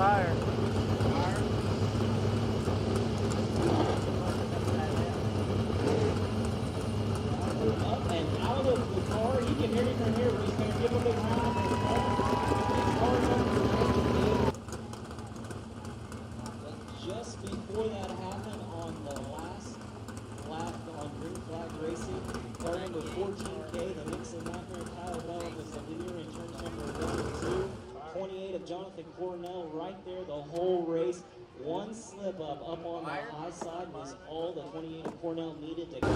fire. Up and out of the car. You can hear him from here, but he's going to give a big round for the car. Car number 98. But just before that happened, on the last lap on Green Flag Racing, car number 14K, the Nixon Wagner, Kyle Bell was the leader in turns number 1 and 2. 28 of Jonathan Cornell right there the whole race. One slip up on the high side was all the 28 of Cornell needed to go.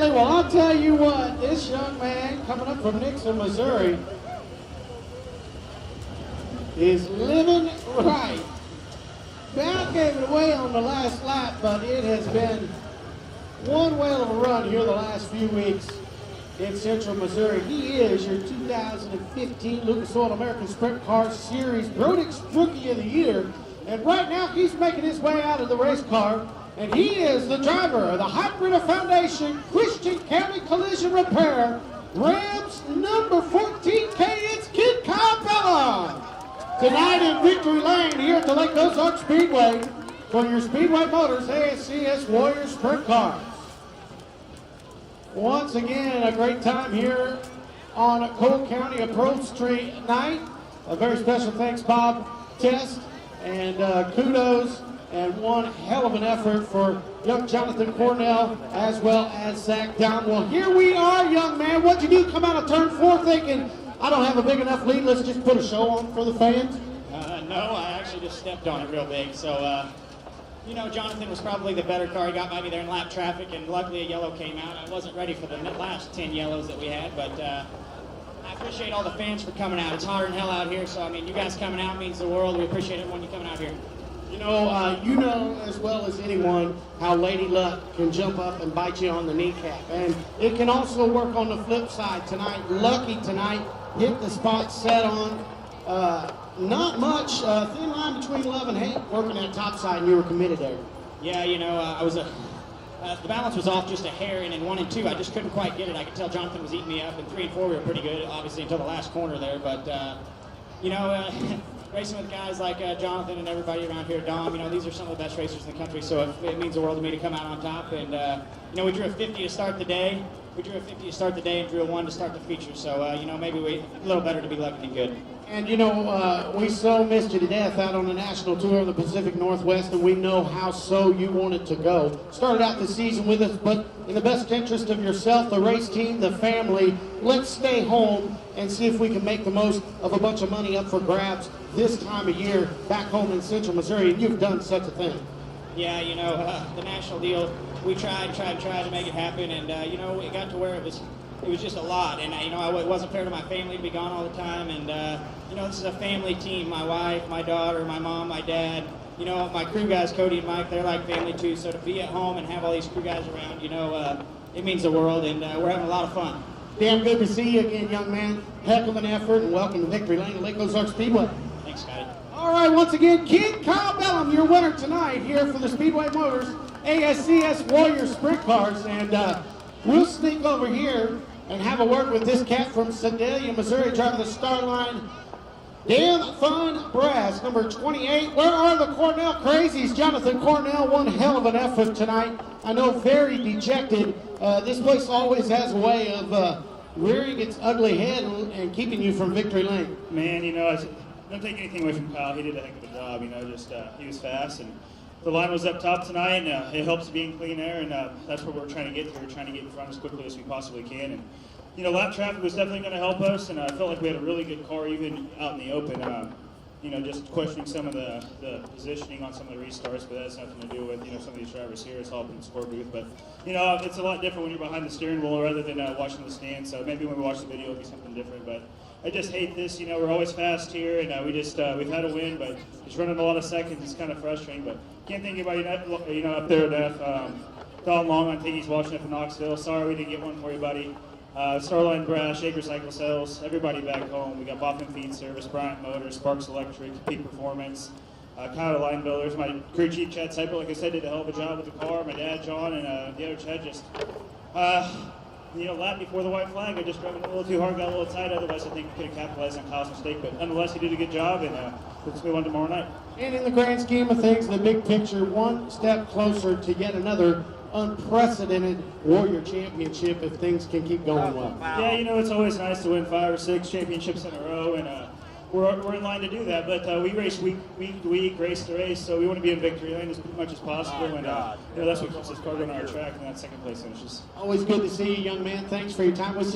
Well, I'll tell you what, this young man coming up from Nixon, Missouri is living right. Bell gave it away on the last lap, but it has been one whale of a run here the last few weeks in Central Missouri. He is your 2015 Lucas Oil American Sprint Car Series Brodix Rookie of the Year. And right now he's making his way out of the race car. And he is the driver of the Hybrid Foundation Christian County Collision Repair Rams number 14K. It's Kid Kyle Bella. Tonight in Victory Lane here at the Lake Ozark Speedway for your Speedway Motors ASCS Warrior Sprint Cars. Once again, a great time here on Cole County Approach Tree night. A very special thanks, Bob Test, and kudos. And one hell of an effort for young Jonathan Cornell as well as Zach Down. Well, here we are, young man. What'd you do? Come out of turn 4 thinking, I don't have a big enough lead. Let's just put a show on for the fans? No, I actually just stepped on it real big. So You know, Jonathan was probably the better car. He got by me there in lap traffic, and luckily a yellow came out. I wasn't ready for the last 10 yellows that we had, but I appreciate all the fans for coming out. It's hotter than hell out here, so I mean, you guys coming out means the world. We appreciate everyone you coming out here. You know as well as anyone how Lady Luck can jump up and bite you on the kneecap. And it can also work on the flip side tonight. Lucky tonight hit the spot set on. Not much, thin line between love and hate working that top side, and you were committed there. Yeah, you know, the balance was off just a hair, and in 1 and 2, I just couldn't quite get it. I could tell Jonathan was eating me up. In 3 and 4, we were pretty good, obviously, until the last corner there. But, you know, racing with guys like Jonathan and everybody around here, Dom, you know, these are some of the best racers in the country, so it means the world to me to come out on top. And, you know, we drew a 50 to start the day. We drew a 50 to start the day and drew a 1 to start the feature. So, you know, maybe a little better to be lucky than good. And, you know, we so missed you to death out on the national tour of the Pacific Northwest, and we know how so you wanted to go. Started out the season with us, but in the best interest of yourself, the race team, the family, let's stay home and see if we can make the most of a bunch of money up for grabs this time of year back home in Central Missouri, and you've done such a thing. Yeah, you know, the national deal, we tried to make it happen, and, you know, it got to where it was just a lot, and, you know, it wasn't fair to my family to be gone all the time, and, you know, this is a family team. My wife, my daughter, my mom, my dad, you know, my crew guys, Cody and Mike, they're like family too, so to be at home and have all these crew guys around, you know, it means the world, and we're having a lot of fun. Damn good to see you again, young man. Heck of an effort, and welcome to Victory Lane at Lake Ozark Speedway. Thanks, Scotty. All right, once again, Kid Kyle Bellum, your winner tonight here for the Speedway Motors ASCS Warrior Sprint Cars, and we'll sneak over here and have a word with this cat from Sedalia, Missouri, driving the star line. Damn Fun Brass, number 28. Where are the Cornell Crazies? Jonathan Cornell, one hell of an effort tonight. I know, very dejected. This place always has a way of rearing its ugly head and keeping you from Victory Lane. Man, you know, I don't take anything away from Kyle. He did a heck of a job, you know, just he was fast, and the line was up top tonight, and it helps being clean air, and that's what we're trying to get to. We're trying to get in front as quickly as we possibly can, and you know, lap traffic was definitely going to help us, and I felt like we had a really good car even out in the open. You know, just questioning some of the positioning on some of the restarts, but that has nothing to do with, you know, some of these drivers here. It's all up in the score booth, but you know, it's a lot different when you're behind the steering wheel rather than watching the stand. So maybe when we watch the video, it'll be something different. But I just hate this. You know, we're always fast here, and we've had a win, but it's running a lot of seconds. It's kind of frustrating, but can't thank anybody, you know, up there enough. Don Long, I think he's watching up in Knoxville. Sorry we didn't get one for you, buddy. Starline Brass, Shaker Cycle Sales, everybody back home. We got Boffin Feed Service, Bryant Motors, Sparks Electric, Peak Performance, Kyle Line Builders. My crew chief, Chad Cyper, like I said, did a hell of a job with the car. My dad, John, and the other Chad just, you know, lap before the white flag. I just drove it a little too hard, got a little tight. Otherwise, I think we could have capitalized on Kyle's mistake. But nonetheless, he did a good job, and let's move on tomorrow night. And in the grand scheme of things, the big picture, one step closer to yet another unprecedented Warrior Championship if things can keep going well. Yeah, you know, it's always nice to win 5 or 6 championships in a row, and we're in line to do that. But we race week to week, race to race, so we want to be in victory lane as much as possible. And you know, that's what keeps this car going on our track, and that second place finishes. Always good to see you, young man. Thanks for your time. We'll see you